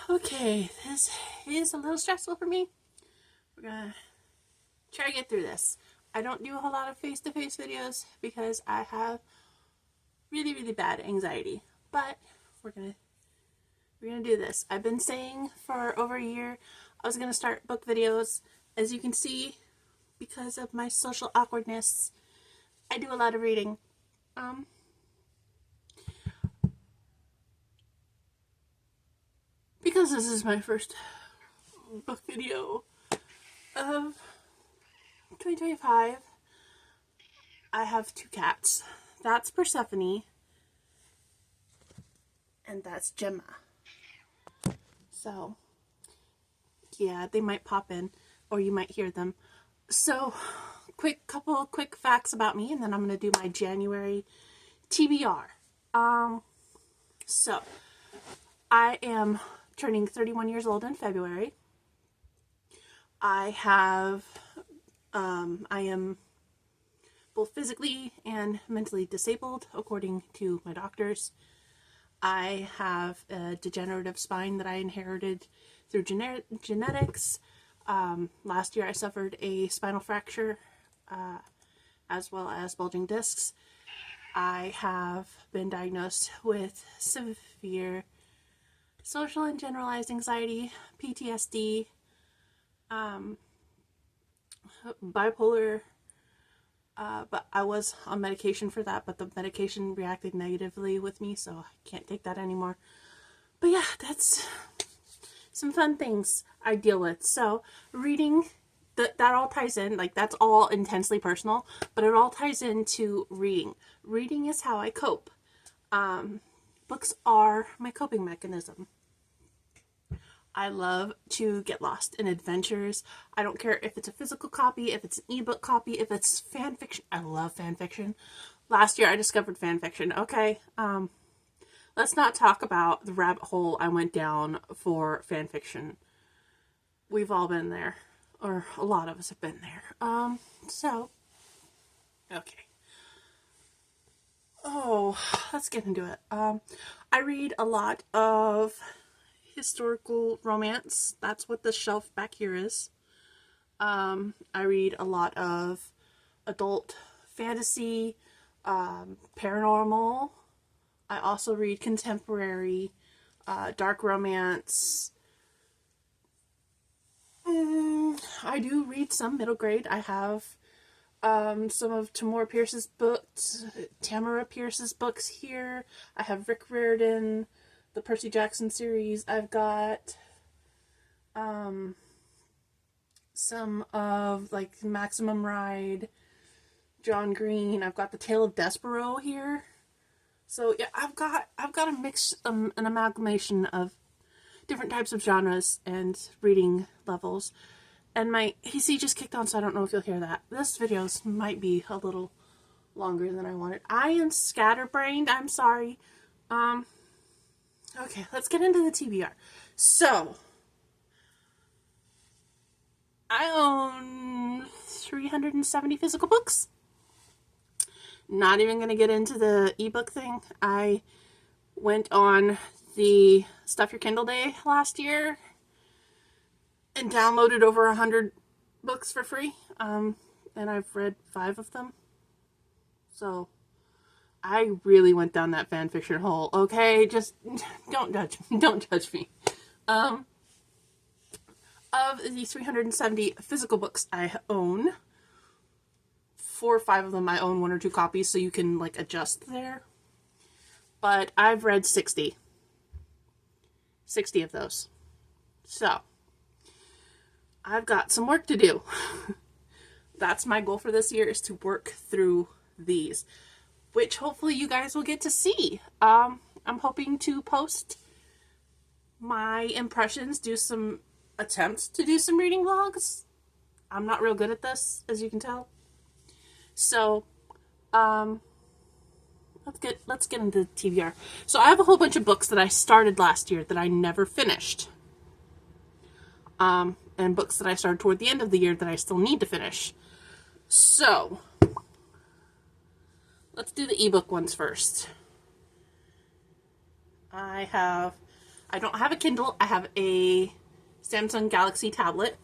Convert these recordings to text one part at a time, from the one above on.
Okay, this is a little stressful for me. We're gonna try to get through this. I don't do a whole lot of face-to-face videos because I have really bad anxiety. But we're gonna do this. I've been saying for over a year I was gonna start book videos. As you can see, because of my social awkwardness, I do a lot of reading. Because this is my first book video of 2025, I have two cats. That's Persephone, and that's Gemma. So, yeah, they might pop in, or you might hear them. So, couple quick facts about me, and then I'm going to do my January TBR. So, I am turning 31 years old in February. I am both physically and mentally disabled, according to my doctors. I have a degenerative spine that I inherited through genetics. Last year I suffered a spinal fracture, as well as bulging discs. I have been diagnosed with severe social and generalized anxiety, PTSD, bipolar, but I was on medication for that, but the medication reacted negatively with me, so I can't take that anymore. But yeah, that's some fun things I deal with. So reading, that all ties in, like that's all intensely personal, but it all ties into reading. Reading is how I cope. Books are my coping mechanism. I love to get lost in adventures. I don't care if it's a physical copy, if it's an ebook copy, if it's fan fiction. I love fan fiction. Last year I discovered fan fiction. Okay, let's not talk about the rabbit hole I went down for fan fiction. We've all been there, or a lot of us have been there. Okay. Oh, let's get into it. I read a lot of historical romance. That's what the shelf back here is. I read a lot of adult fantasy, paranormal. I also read contemporary, dark romance. I do read some middle grade. I have some of Tamora Pierce's books here. I have Rick Riordan, the Percy Jackson series. I've got some of like Maximum Ride, John Green. I've got the Tale of Despereaux here. So yeah, I've got a mix, an amalgamation of different types of genres and reading levels. And my AC just kicked on, so I don't know if you'll hear that. This video might be a little longer than I wanted. I am scatterbrained. I'm sorry. Okay, let's get into the TBR. So, I own 370 physical books. Not even going to get into the ebook thing. I went on the Stuff Your Kindle Day last year and downloaded over 100 books for free. And I've read 5 of them. So I really went down that fan fiction hole. Okay, just don't judge me. Of the 370 physical books I own, 4 or 5 of them I own 1 or 2 copies, so you can like adjust there. But I've read 60 of those. So I've got some work to do. That's my goal for this year, is to work through these, which hopefully you guys will get to see. I'm hoping to post my impressions, do some attempts to do some reading vlogs. I'm not real good at this, as you can tell. So, let's get into the TBR. So I have a whole bunch of books that I started last year that I never finished. And books that I started toward the end of the year that I still need to finish. So, let's do the ebook ones first. I have I don't have a Kindle. I have a Samsung Galaxy tablet,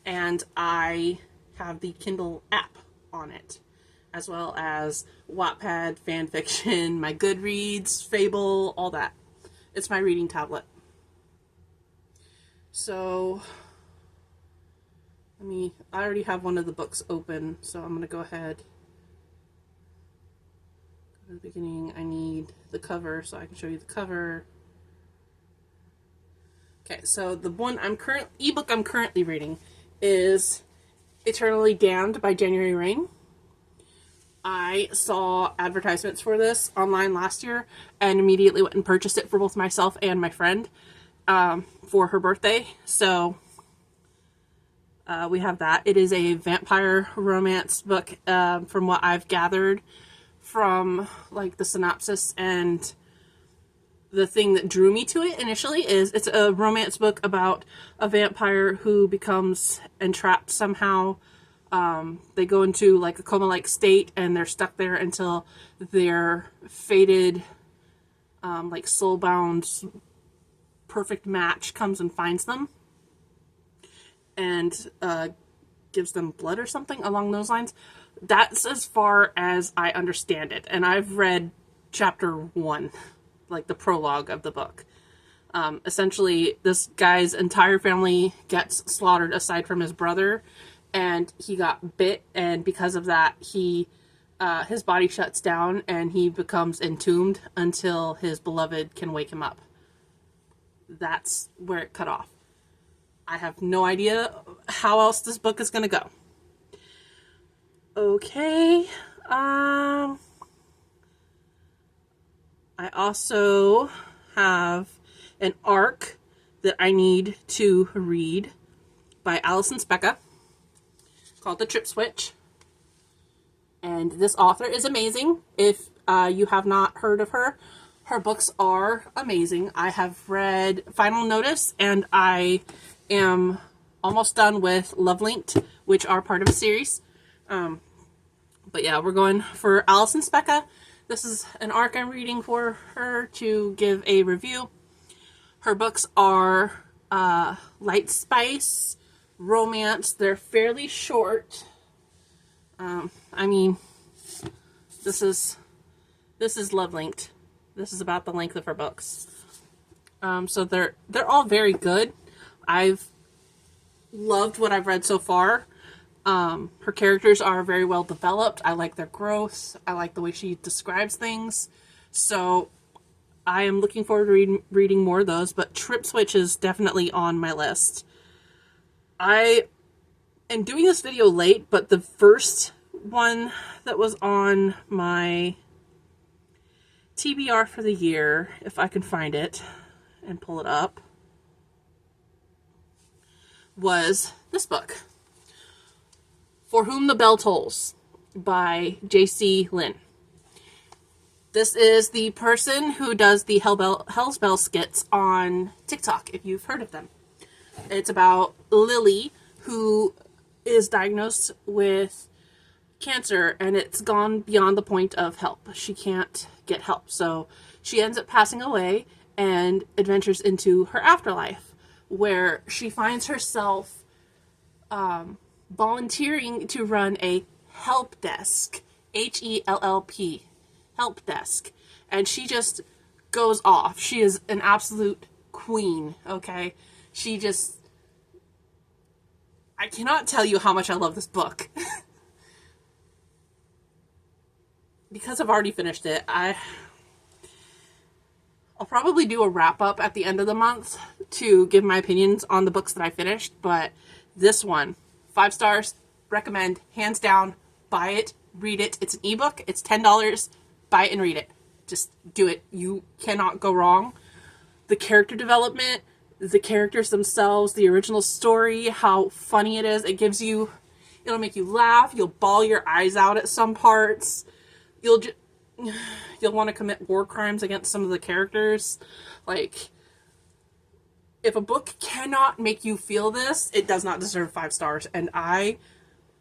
and I have the Kindle app on it, as well as Wattpad, fanfiction, my Goodreads, Fable, all that. It's my reading tablet. So, I already have one of the books open, so I'm going to go ahead. Go to the beginning. I need the cover, so I can show you the cover. Okay, so the one ebook I'm currently reading is Eternally Damned by January Rain. I saw advertisements for this online last year and immediately went and purchased it for both myself and my friend for her birthday. So we have that. It is a vampire romance book, from what I've gathered from like the synopsis, and the thing that drew me to it initially is it's a romance book about a vampire who becomes entrapped somehow. They go into like a coma-like state and they're stuck there until their fated, like soul-bound perfect match comes and finds them and gives them blood or something along those lines. That's as far as I understand it. And I've read chapter 1, like the prologue of the book. Essentially, this guy's entire family gets slaughtered aside from his brother, and he got bit, and because of that, his body shuts down, and he becomes entombed until his beloved can wake him up. That's where it cut off. I have no idea how else this book is going to go. Okay. I also have an arc that I need to read by Alison Specka called The Trip Switch. And this author is amazing. If you have not heard of her, her books are amazing. I have read Final Notice, and I am almost done with Love Linked, which are part of a series. But yeah, we're going for Alison Specka. This is an arc I'm reading for her to give a review. Her books are light spice, romance. They're fairly short. This is Love Linked. This is about the length of her books. So they're all very good. I've loved what I've read so far. Her characters are very well developed. I like their growth. I like the way she describes things. So I am looking forward to reading more of those, but Trip Switch is definitely on my list. I am doing this video late, but the first one that was on my TBR for the year, if I can find it and pull it up, was this book, For Whom the Bell Tolls by J.C. Lynn. This is the person who does the Hell's Bell skits on TikTok, if you've heard of them. It's about Lily, who is diagnosed with cancer, and it's gone beyond the point of help. She can't get help, so she ends up passing away and adventures into her afterlife, where she finds herself volunteering to run a help desk, HELLP, help desk, and she just goes off. She is an absolute queen, okay? I cannot tell you how much I love this book. Because I've already finished it, I'll probably do a wrap-up at the end of the month to give my opinions on the books that I finished, but this one, 5 stars, recommend, hands down, buy it, read it. It's an ebook, it's $10, buy it and read it. Just do it. You cannot go wrong. The character development, the characters themselves, the original story, how funny it is. It'll make you laugh, you'll bawl your eyes out at some parts. You'll want to commit war crimes against some of the characters. Like, if a book cannot make you feel this, it does not deserve 5 stars. And I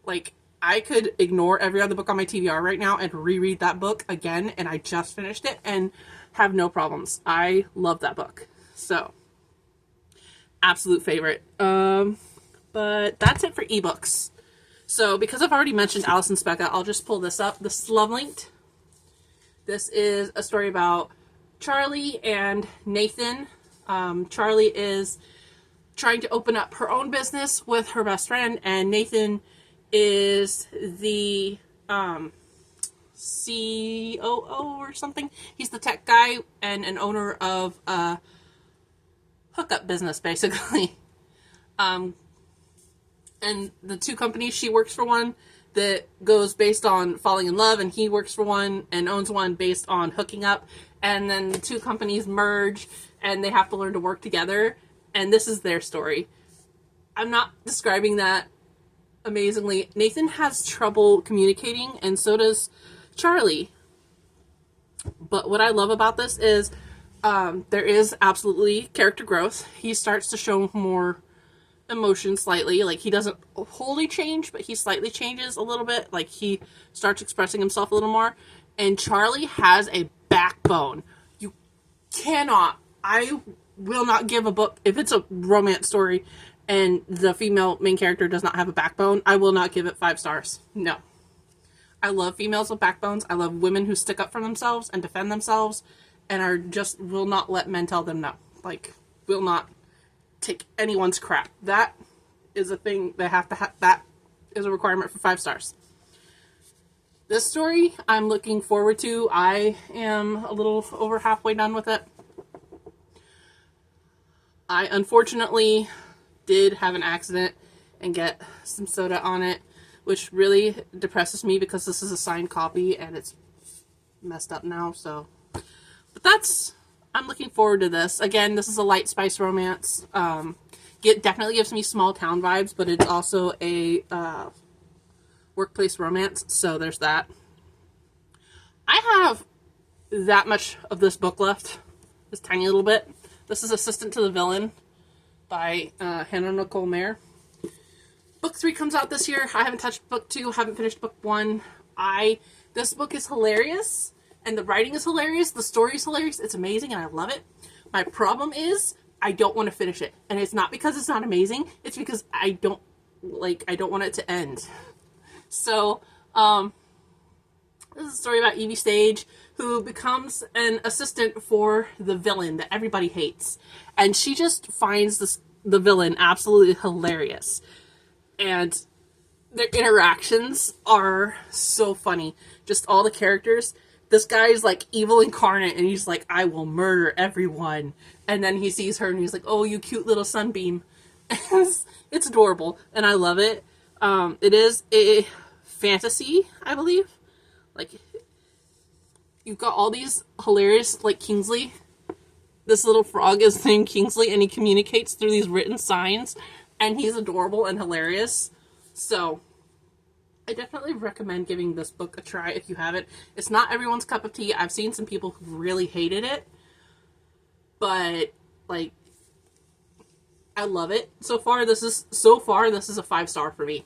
could ignore every other book on my TBR right now and reread that book again, and I just finished it and have no problems. I love that book. So, absolute favorite. But that's it for ebooks. So because I've already mentioned Alison Specka, I'll just pull this up. This is Love Linked. This is a story about Charlie and Nathan. Charlie is trying to open up her own business with her best friend, and Nathan is the COO or something. He's the tech guy and an owner of a hookup business, basically. And the two companies, she works for one that goes based on falling in love, and he works for one and owns one based on hooking up. And then the two companies merge, and they have to learn to work together. And this is their story. I'm not describing that amazingly. Nathan has trouble communicating, and so does Charlie. But what I love about this is there is absolutely character growth. He starts to show more emotion slightly. Like, he doesn't wholly change, but he slightly changes a little bit. Like, he starts expressing himself a little more. And Charlie has a backbone. You cannot, I will not give a book, if it's a romance story and the female main character does not have a backbone, I will not give it 5 stars. No. I love females with backbones. I love women who stick up for themselves and defend themselves and are just, will not let men tell them no. Like, will not take anyone's crap. That is a thing they have to have. That is a requirement for 5 stars. This story I'm looking forward to. I am a little over halfway done with it. I unfortunately did have an accident and get some soda on it, which really depresses me because this is a signed copy and it's messed up now. So, but that's, I'm looking forward to this. Again, this is a light spice romance. Definitely gives me small town vibes, but it's also a workplace romance. So there's that. I have that much of this book left. This tiny little bit. This is Assistant to the Villain by Hannah Nicole Mayer. Book 3 comes out this year. I haven't touched book 2, haven't finished book 1. This book is hilarious, and the writing is hilarious, the story is hilarious, it's amazing, and I love it. My problem is, I don't want to finish it. And it's not because it's not amazing, it's because I don't want it to end. So, this is a story about Evie Sage, who becomes an assistant for the villain that everybody hates. And she just finds the villain absolutely hilarious. And their interactions are so funny. Just all the characters. This guy's like evil incarnate, and he's like, I will murder everyone. And then he sees her, and he's like, oh, you cute little sunbeam. It's adorable, and I love it. It is a fantasy, I believe. Like, you've got all these hilarious, like Kingsley. This little frog is named Kingsley, and he communicates through these written signs, and he's adorable and hilarious. So, I definitely recommend giving this book a try if you haven't. It's not everyone's cup of tea. I've seen some people who really hated it, but, like, I love it. So far, this is a 5-star for me.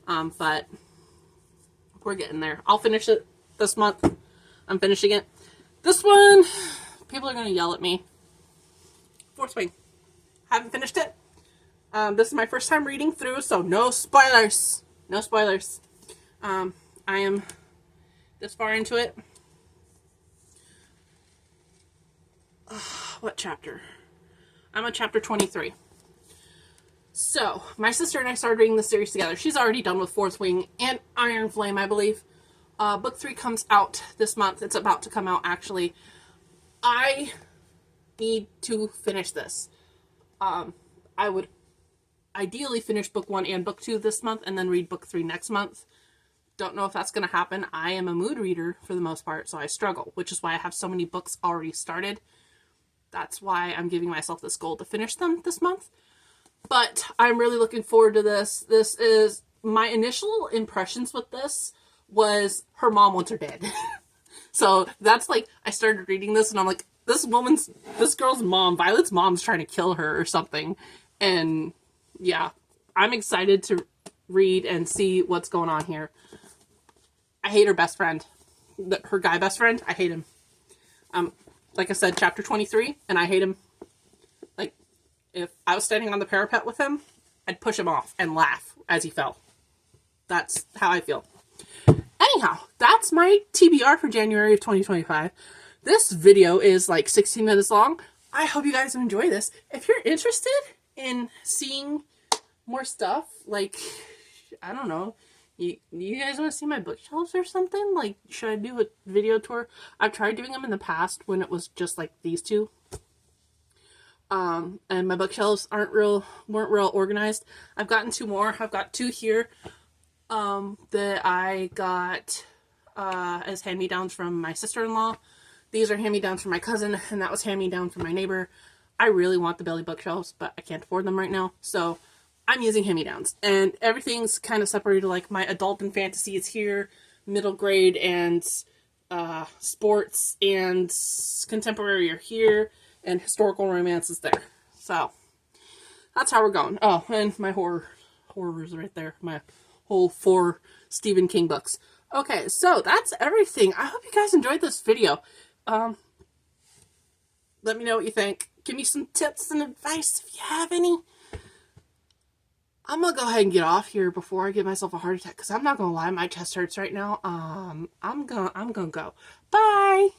But we're getting there. I'll finish it this month. I'm finishing it. This one, people are going to yell at me. Fourth Wing. Haven't finished it. This is my first time reading through, so no spoilers. No spoilers. I am this far into it. What chapter? I'm on chapter 23. So, my sister and I started reading the series together. She's already done with Fourth Wing and Iron Flame, I believe. Book 3 comes out this month. It's about to come out, actually. I need to finish this. I would ideally finish book 1 and book 2 this month, and then read book 3 next month. Don't know if that's going to happen. I am a mood reader for the most part, so I struggle, which is why I have so many books already started. That's why I'm giving myself this goal to finish them this month. But I'm really looking forward to this. This is, my initial impressions with this was her mom wants her dead. So that's like, I started reading this and I'm like, this girl's mom, Violet's mom's trying to kill her or something. And yeah, I'm excited to read and see what's going on here. I hate her best friend. Her guy best friend, I hate him. Like I said, chapter 23, and I hate him. Like, If I was standing on the parapet with him, I'd push him off and laugh as he fell. That's how I feel. Anyhow, that's my TBR for January of 2025. This video is like 16 minutes long. I hope you guys enjoy this. If you're interested in seeing more stuff, like, I don't know, you guys want to see my bookshelves or something? Like, should I do a video tour? I've tried doing them in the past when it was just like these two. And my bookshelves weren't real organized. I've gotten two more. I've got two here that I got as hand-me-downs from my sister-in-law. These are hand-me-downs from my cousin, and that was hand-me-down from my neighbor. I really want the Belly bookshelves, but I can't afford them right now, so I'm using hand-me-downs. And everything's kind of separated, like my adult and fantasy is here, middle grade and sports and contemporary are here, and historical romance is there. So that's how we're going. Oh, and my horrors right there. My whole 4 Stephen King books. Okay, so that's everything. I hope you guys enjoyed this video. Let me know what you think. Give me some tips and advice if you have any. I'm gonna go ahead and get off here before I give myself a heart attack, because I'm not gonna lie, my chest hurts right now. I'm gonna go. Bye!